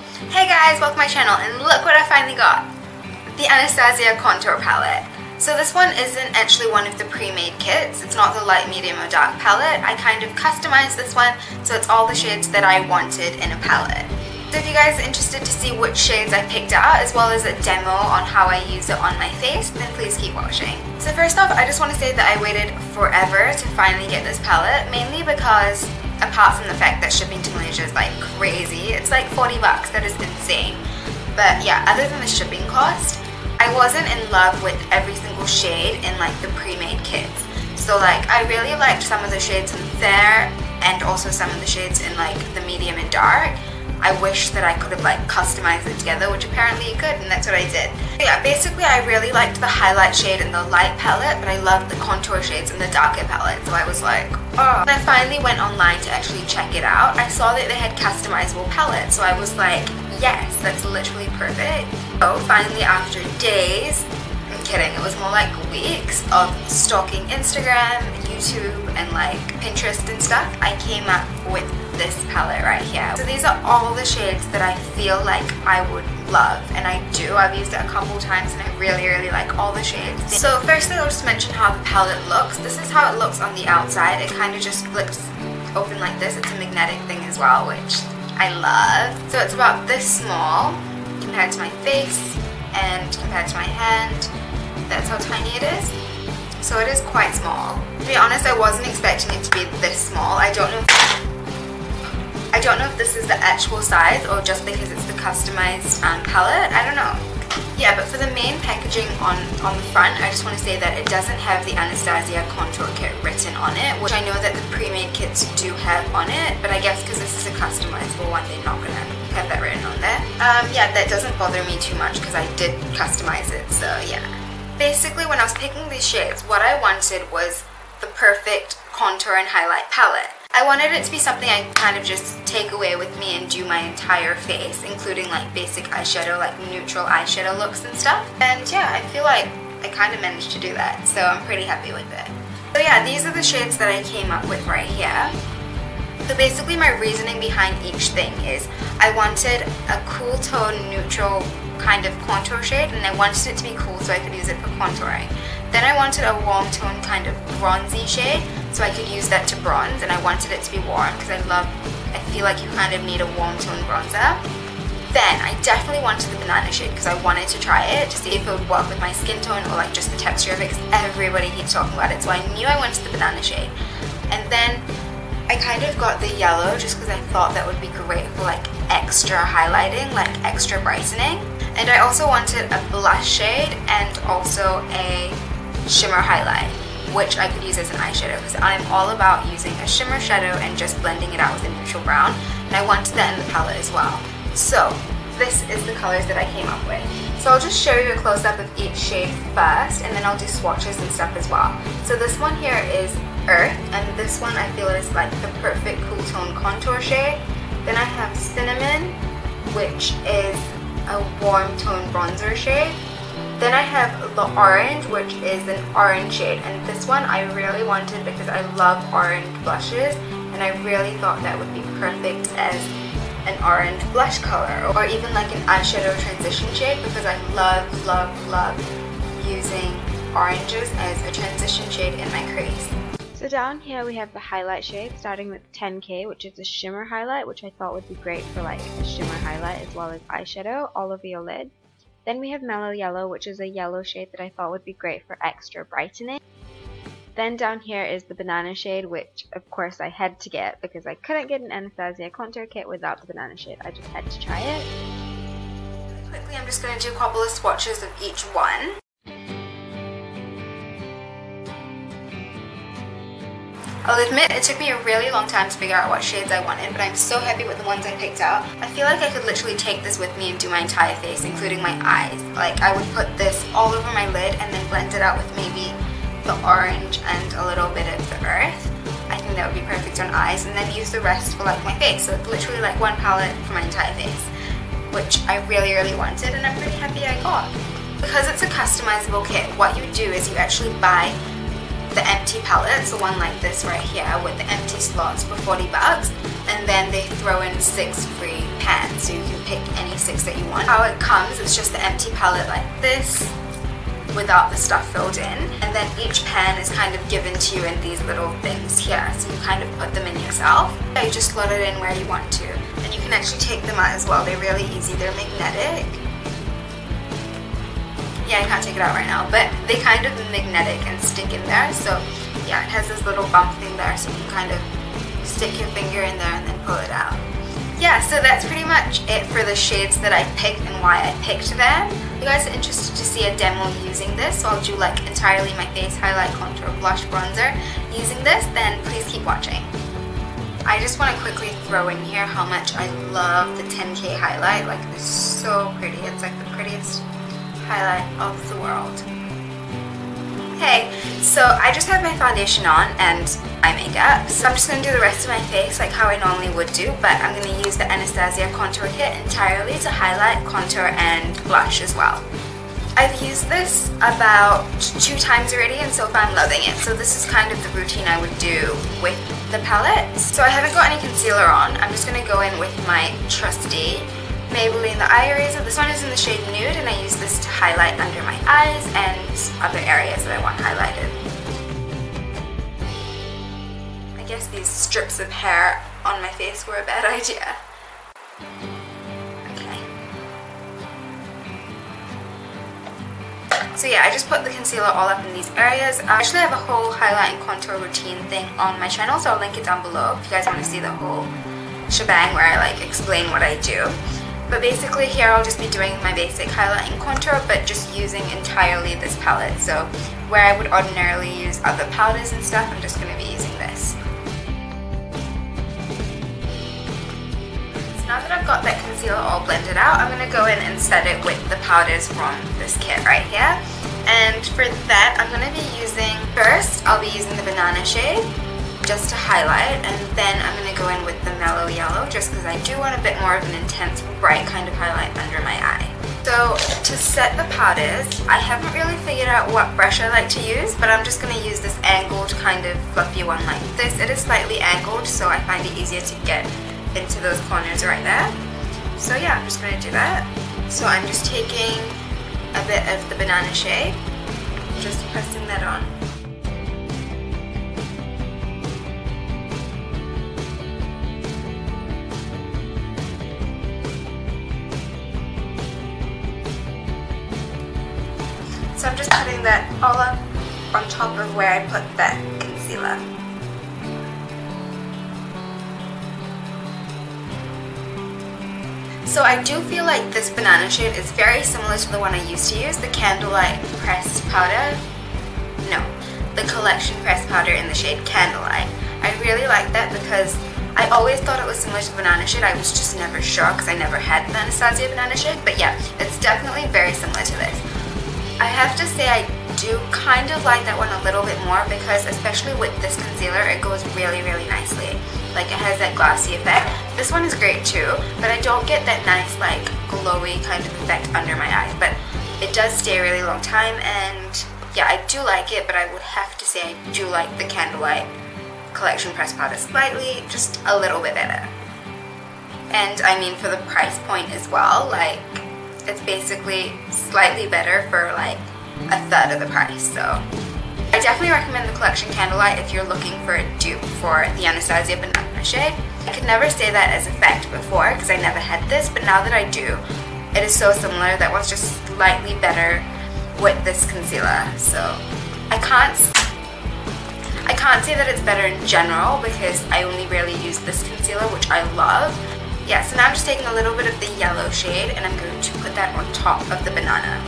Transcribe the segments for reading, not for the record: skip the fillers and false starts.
Hey guys, welcome to my channel, and look what I finally got! The Anastasia contour palette. So this one isn't actually one of the pre-made kits. It's not the light, medium or dark palette. I kind of customized this one, so it's all the shades that I wanted in a palette. So if you guys are interested to see which shades I picked out, as well as a demo on how I use it on my face, then please keep watching. So first off, I just want to say that I waited forever to finally get this palette, mainly because, apart from the fact that shipping to Malaysia is like crazy, it's like 40 bucks, that is insane. But yeah, other than the shipping cost, I wasn't in love with every single shade in like the pre-made kits. So like, I really liked some of the shades in Fair, and also some of the shades in like the medium and dark. I wish that I could have like customized it together, which apparently you could, and that's what I did. But yeah, basically I really liked the highlight shade in the light palette, but I loved the contour shades in the darker palette, so I was like, oh. When I finally went online to actually check it out, I saw that they had customizable palettes, so I was like, yes, that's literally perfect. So finally, after days, I'm kidding, it was more like weeks of stalking Instagram, YouTube, and like Pinterest and stuff, I came up with this palette right here. So these are all the shades that I feel like I would love, and I do. I've used it a couple times and I really like all the shades. So firstly, I'll just mention how the palette looks. This is how it looks on the outside. It kind of just flips open like this. It's a magnetic thing as well, which I love. So it's about this small compared to my face and compared to my hand. That's how tiny it is. So it is quite small. To be honest, I wasn't expecting it to be this small. I don't know if this is the actual size or just because it's the customized palette. I don't know. Yeah, but for the main packaging on the front, I just want to say that it doesn't have the Anastasia contour kit written on it, which I know that the pre-made kits do have on it, but I guess because this is a customizable one, they're not going to have that written on there. Yeah, that doesn't bother me too much because I did customize it, so yeah. Basically, when I was picking these shades, what I wanted was the perfect contour and highlight palette. I wanted it to be something I kind of just take away with me and do my entire face, including like basic eyeshadow, like neutral eyeshadow looks and stuff. And yeah, I feel like I kind of managed to do that, so I'm pretty happy with it. So yeah, these are the shades that I came up with right here. So basically my reasoning behind each thing is I wanted a cool tone neutral kind of contour shade, and I wanted it to be cool so I could use it for contouring. Then I wanted a warm tone kind of bronzy shade so I could use that to bronze, and I wanted it to be warm because I feel like you kind of need a warm tone bronzer. Then I definitely wanted the banana shade because I wanted to try it to see if it would work with my skin tone or like just the texture of it, because everybody keeps talking about it, so I knew I wanted the banana shade. And then I kind of got the yellow just because I thought that would be great for like extra highlighting, like extra brightening. And I also wanted a blush shade and also a shimmer highlight, which I could use as an eyeshadow because I'm all about using a shimmer shadow and just blending it out with a neutral brown, and I wanted that in the palette as well. So this is the colors that I came up with. So I'll just show you a close-up of each shade first, and then I'll do swatches and stuff as well. So this one here is Earth, and this one I feel is like the perfect cool tone contour shade. Then I have Cinnamon, which is a warm tone bronzer shade. Then I have the Orange, which is an orange shade, and this one I really wanted because I love orange blushes, and I really thought that would be perfect as an orange blush color, or even like an eyeshadow transition shade, because I love using oranges as a transition shade in my crease. So down here we have the highlight shade, starting with 10K, which is a shimmer highlight, which I thought would be great for like a shimmer highlight as well as eyeshadow all over your lid. Then we have Mellow Yellow, which is a yellow shade that I thought would be great for extra brightening. Then down here is the banana shade, which of course I had to get because I couldn't get an Anastasia contour kit without the banana shade. I just had to try it. Quickly, I'm just going to do a couple of swatches of each one. I'll admit it took me a really long time to figure out what shades I wanted, but I'm so happy with the ones I picked out. I feel like I could literally take this with me and do my entire face, including my eyes. Like, I would put this all over my lid and then blend it out with maybe the orange and a little bit of the Earth. I think that would be perfect on eyes, and then use the rest for like my face. So it's literally like one palette for my entire face, which I really wanted, and I'm pretty happy I got. Because it's a customizable kit, what you do is you actually buy the empty palettes, the one like this right here with the empty slots for 40 bucks, and then they throw in 6 free pans, so you can pick basics that you want. How it comes, it's just the empty palette like this, without the stuff filled in, and then each pan is kind of given to you in these little things here, so you kind of put them in yourself. You just slot it in where you want to, and you can actually take them out as well. They're really easy, they're magnetic. Yeah, I can't take it out right now, but they kind of magnetic and stick in there, so yeah, it has this little bump thing there, so you can kind of stick your finger in there and then pull it out. Yeah, so that's pretty much it for the shades that I picked and why I picked them. If you guys are interested to see a demo using this, so I'll do like entirely my face highlight, contour, blush, bronzer using this, then please keep watching. I just want to quickly throw in here how much I love the 10K highlight. Like, it's so pretty. It's like the prettiest highlight of the world. Okay, so I just have my foundation on and eye makeup. So I'm just going to do the rest of my face like how I normally would do, but I'm going to use the Anastasia contour kit entirely to highlight, contour, and blush as well. I've used this about 2 times already and so far I'm loving it. So this is kind of the routine I would do with the palette. So I haven't got any concealer on. I'm just going to go in with my trusty Maybelline the Eye Eraser. This one is in the shade Nude and I use this to highlight under my eyes and other areas that I want highlighted. I guess these strips of hair on my face were a bad idea. Okay. So yeah, I just put the concealer all up in these areas. I actually have a whole highlight and contour routine thing on my channel, so I'll link it down below if you guys want to see the whole shebang where I like explain what I do. But basically here I'll just be doing my basic highlight and contour, but just using entirely this palette. So where I would ordinarily use other powders and stuff, I'm just going to be using this. So now that I've got that concealer all blended out, I'm going to go in and set it with the powders from this kit right here. And for that I'm going to be using, first I'll be using the banana shade just to highlight, and then I'm going to go in with the Mellow Yellow just because I do want a bit more of an intense, bright kind of highlight under my eye. So to set the powders, I haven't really figured out what brush I like to use, but I'm just going to use this angled kind of fluffy one like this. It is slightly angled, so I find it easier to get into those corners right there. So yeah, I'm just going to do that. So I'm just taking a bit of the banana shade, just pressing that on. So I'm just putting that all up on top of where I put that concealer. So I do feel like this banana shade is very similar to the one I used to use, the Candlelight Pressed Powder. No, the Collection Pressed Powder in the shade Candlelight. I really like that because I always thought it was similar to the banana shade. I was just never sure because I never had the Anastasia banana shade. But yeah, it's definitely very similar to this. I have to say I do kind of like that one a little bit more because especially with this concealer, it goes really, really nicely. Like, it has that glossy effect. This one is great too, but I don't get that nice like glowy kind of effect under my eyes, but it does stay a really long time, and yeah, I do like it, but I would have to say I do like the Candlelight Collection Pressed Powder slightly, just a little bit better. And I mean, for the price point as well, like, it's basically slightly better for like a third of the price. So I definitely recommend the Collection Candlelight if you're looking for a dupe for the Anastasia banana shade. I could never say that as a fact before because I never had this, but now that I do, it is so similar. That one's just slightly better with this concealer. So I can't say that it's better in general because I only really use this concealer, which I love. Yeah, so now I'm just taking a little bit of the yellow shade and I'm going to put that on top of the banana.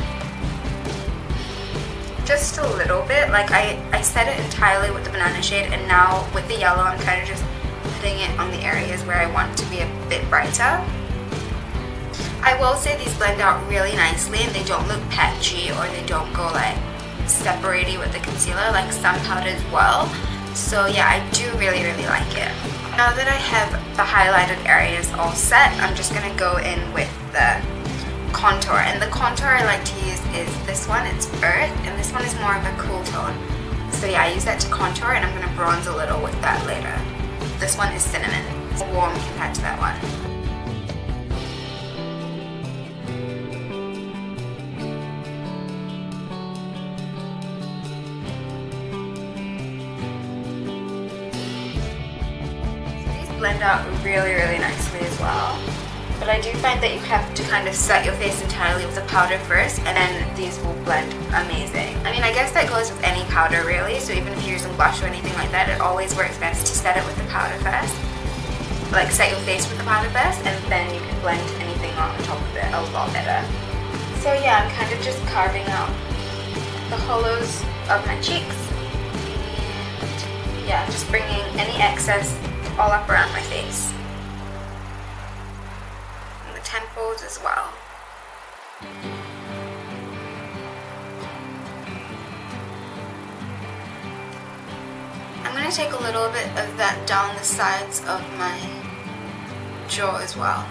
Just a little bit, like I set it entirely with the banana shade, and now with the yellow I'm kind of just putting it on the areas where I want to be a bit brighter. I will say these blend out really nicely and they don't look patchy or they don't go like separated with the concealer like some powders will. So yeah, I do really, really like it. Now that I have the highlighted areas all set, I'm just going to go in with the contour. And the contour I like to use is this one, it's Earth, and this one is more of a cool tone. So yeah, I use that to contour and I'm going to bronze a little with that later. This one is Cinnamon. It's warm compared to that one. out really, really nicely as well. But I do find that you have to kind of set your face entirely with the powder first, and then these will blend amazing. I mean, I guess that goes with any powder really, so even if you're using blush or anything like that, it always works best to set it with the powder first. Like, set your face with the powder first, and then you can blend anything on top of it a lot better. So yeah, I'm kind of just carving out the hollows of my cheeks. And yeah, just bringing any excess all up around my face. And the temples as well. I'm going to take a little bit of that down the sides of my jaw as well.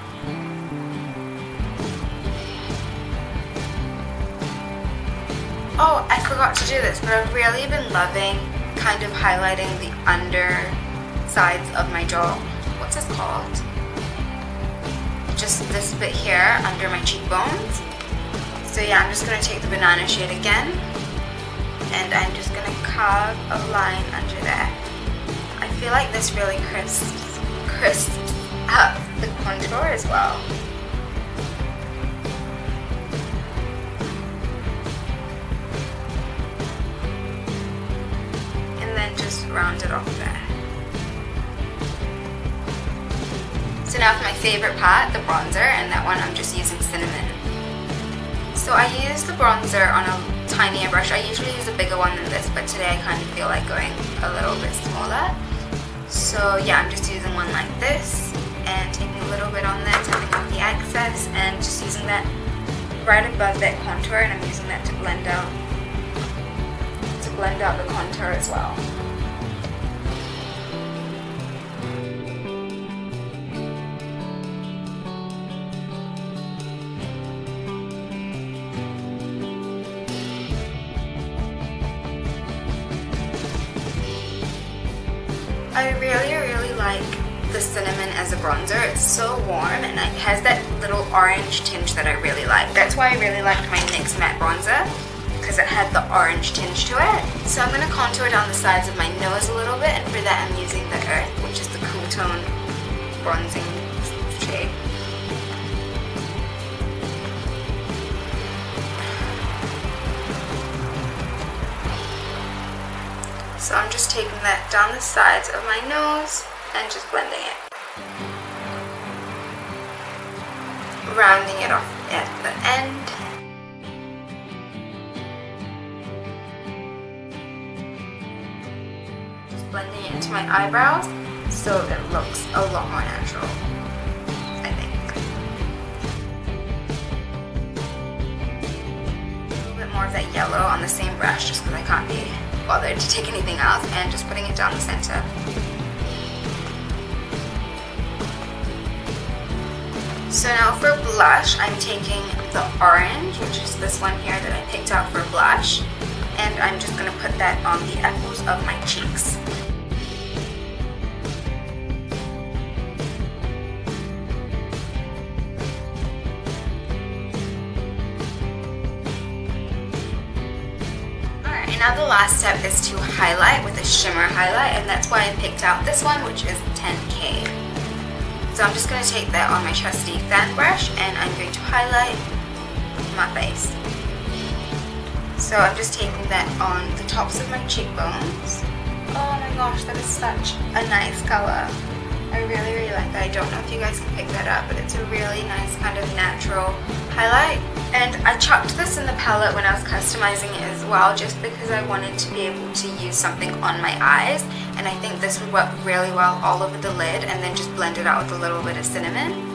Oh, I forgot to do this, but I've really been loving kind of highlighting the undersides of my jaw. What's this called? Just this bit here under my cheekbones. So yeah, I'm just going to take the banana shade again, and I'm just going to carve a line under there. I feel like this really crisps up the contour as well. Just round it off there. So now for my favorite part, the bronzer, and that one I'm just using cinnamon. So I use the bronzer on a tinier brush. I usually use a bigger one than this, but today I kind of feel like going a little bit smaller. So yeah, I'm just using one like this and taking a little bit on there, tapping off the excess, and just using that right above that contour, and I'm using that to blend out the contour as well. I really like the cinnamon as a bronzer. It's so warm and it has that little orange tinge that I really like. That's why I really liked my NYX matte bronzer, because it had the orange tinge to it. So I'm going to contour down the sides of my nose a little bit, and for that I'm using the Earth, which is the Cool Tone bronzing shade. So I'm just taking that down the sides of my nose and just blending it. Rounding it off at the end. Just blending it into my eyebrows so it looks a lot more natural, I think. A little bit more of that yellow on the same brush just because I can't be bothered to take anything else, and just putting it down the center. So now for blush, I'm taking the orange, which is this one here that I picked out for blush, and I'm just going to put that on the apples of my cheeks. Now the last step is to highlight with a shimmer highlight, and that's why I picked out this one, which is 10K. So I'm just going to take that on my trusty fan brush, and I'm going to highlight my face. So I'm just taking that on the tops of my cheekbones. Oh my gosh, that is such a nice color. I really like that. I don't know if you guys can pick that up, but it's a really nice kind of natural highlight. And I chucked this in the palette when I was customizing it as well, just because I wanted to be able to use something on my eyes, and I think this would work really well all over the lid, and then just blend it out with a little bit of cinnamon.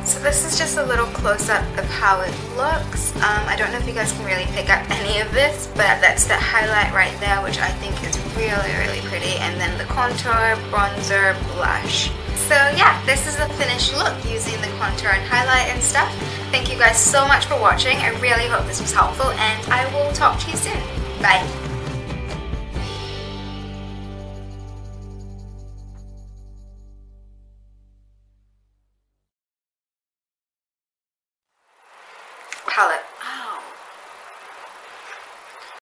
So this is just a little close-up of how it looks. I don't know if you guys can really pick up any of this, but that's the highlight right there, which I think is really pretty, and then the contour, bronzer, blush. So yeah, this is the finished look using the contour and highlight and stuff. Thank you guys so much for watching. I really hope this was helpful, and I will talk to you soon. Bye! Palette.